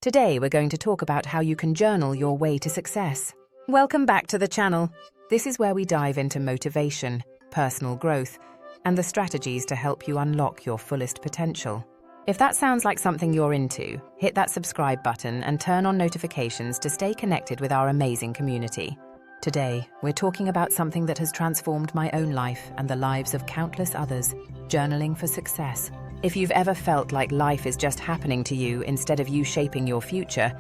Today we're going to talk about how you can journal your way to success. Welcome back to the channel. This is where we dive into motivation, personal growth, and the strategies to help you unlock your fullest potential. If that sounds like something you're into, hit that subscribe button and turn on notifications to stay connected with our amazing community. Today, we're talking about something that has transformed my own life and the lives of countless others: journaling for success. If you've ever felt like life is just happening to you instead of you shaping your future,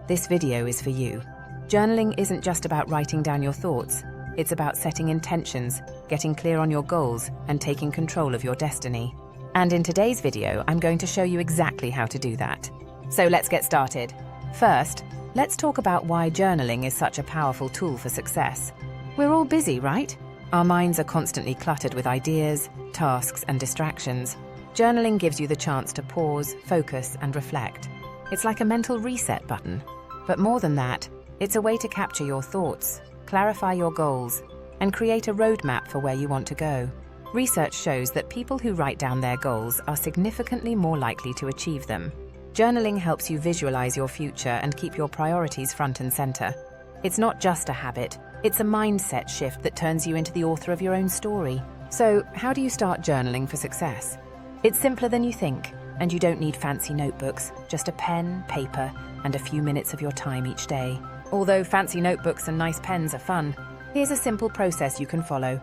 this video is for you. Journaling isn't just about writing down your thoughts. It's about setting intentions, getting clear on your goals, and taking control of your destiny. And in today's video, I'm going to show you exactly how to do that. So let's get started. First, let's talk about why journaling is such a powerful tool for success. We're all busy, right? Our minds are constantly cluttered with ideas, tasks, and distractions. Journaling gives you the chance to pause, focus, and reflect. It's like a mental reset button. But more than that, it's a way to capture your thoughts, clarify your goals, and create a roadmap for where you want to go. Research shows that people who write down their goals are significantly more likely to achieve them. Journaling helps you visualize your future and keep your priorities front and center. It's not just a habit, it's a mindset shift that turns you into the author of your own story. So, how do you start journaling for success? It's simpler than you think, and you don't need fancy notebooks, just a pen, paper, and a few minutes of your time each day. Although fancy notebooks and nice pens are fun, here's a simple process you can follow.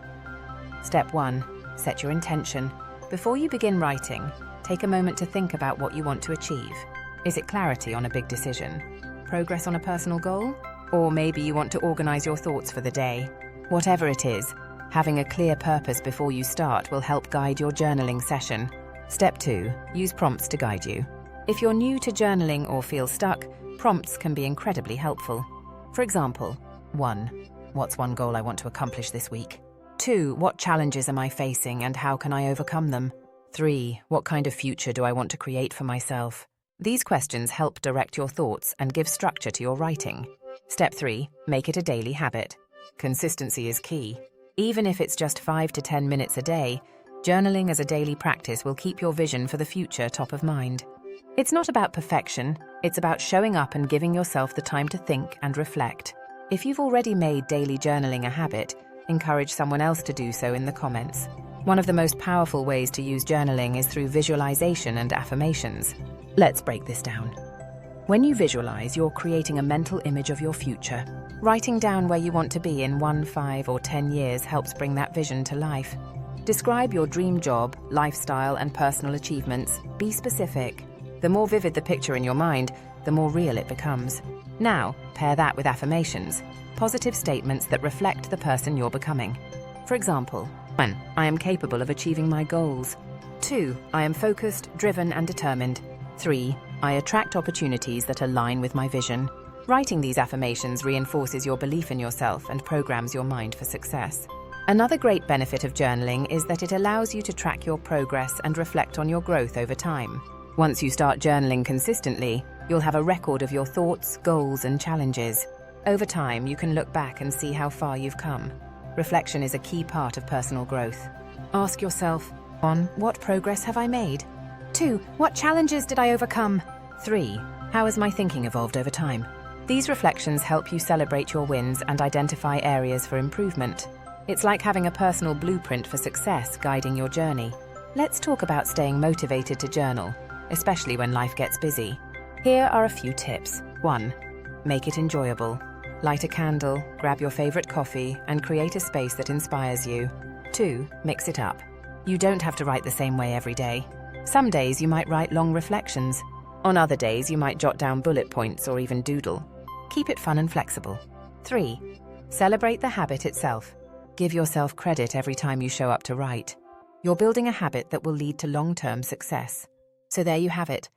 Step 1. Set your intention. Before you begin writing, take a moment to think about what you want to achieve. Is it clarity on a big decision? Progress on a personal goal? Or maybe you want to organize your thoughts for the day? Whatever it is, having a clear purpose before you start will help guide your journaling session. Step 2. Use prompts to guide you. If you're new to journaling or feel stuck, prompts can be incredibly helpful. For example, 1. What's one goal I want to accomplish this week? 2. What challenges am I facing and how can I overcome them? 3. What kind of future do I want to create for myself? These questions help direct your thoughts and give structure to your writing. Step 3. Make it a daily habit. Consistency is key. Even if it's just 5 to 10 minutes a day, journaling as a daily practice will keep your vision for the future top of mind. It's not about perfection, it's about showing up and giving yourself the time to think and reflect. If you've already made daily journaling a habit, encourage someone else to do so in the comments. One of the most powerful ways to use journaling is through visualization and affirmations. Let's break this down. When you visualize, you're creating a mental image of your future. Writing down where you want to be in 1, 5, or 10 years helps bring that vision to life. Describe your dream job, lifestyle, and personal achievements. Be specific. The more vivid the picture in your mind, the more real it becomes. Now, pair that with affirmations, positive statements that reflect the person you're becoming. For example, 1. I am capable of achieving my goals. 2. I am focused, driven, and determined. 3. I attract opportunities that align with my vision. Writing these affirmations reinforces your belief in yourself and programs your mind for success. Another great benefit of journaling is that it allows you to track your progress and reflect on your growth over time. Once you start journaling consistently, you'll have a record of your thoughts, goals, and challenges. Over time, you can look back and see how far you've come. Reflection is a key part of personal growth. Ask yourself, 1. What progress have I made? 2. What challenges did I overcome? 3. How has my thinking evolved over time? These reflections help you celebrate your wins and identify areas for improvement. It's like having a personal blueprint for success guiding your journey. Let's talk about staying motivated to journal, especially when life gets busy. Here are a few tips. 1. Make it enjoyable. Light a candle, grab your favorite coffee, and create a space that inspires you. 2. Mix it up. You don't have to write the same way every day. Some days you might write long reflections. On other days you might jot down bullet points or even doodle. Keep it fun and flexible. 3. Celebrate the habit itself. Give yourself credit every time you show up to write. You're building a habit that will lead to long-term success. So there you have it.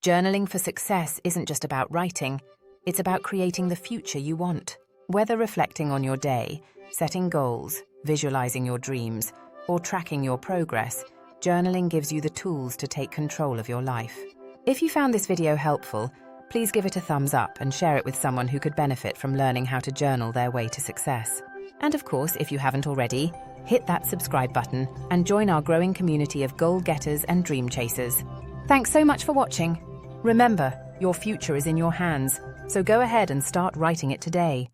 Journaling for success isn't just about writing, it's about creating the future you want. Whether reflecting on your day, setting goals, visualizing your dreams, or tracking your progress, journaling gives you the tools to take control of your life. If you found this video helpful, please give it a thumbs up and share it with someone who could benefit from learning how to journal their way to success. And of course, if you haven't already, hit that subscribe button and join our growing community of goal getters and dream chasers. Thanks so much for watching. Remember, Your future is in your hands, so go ahead and start writing it today.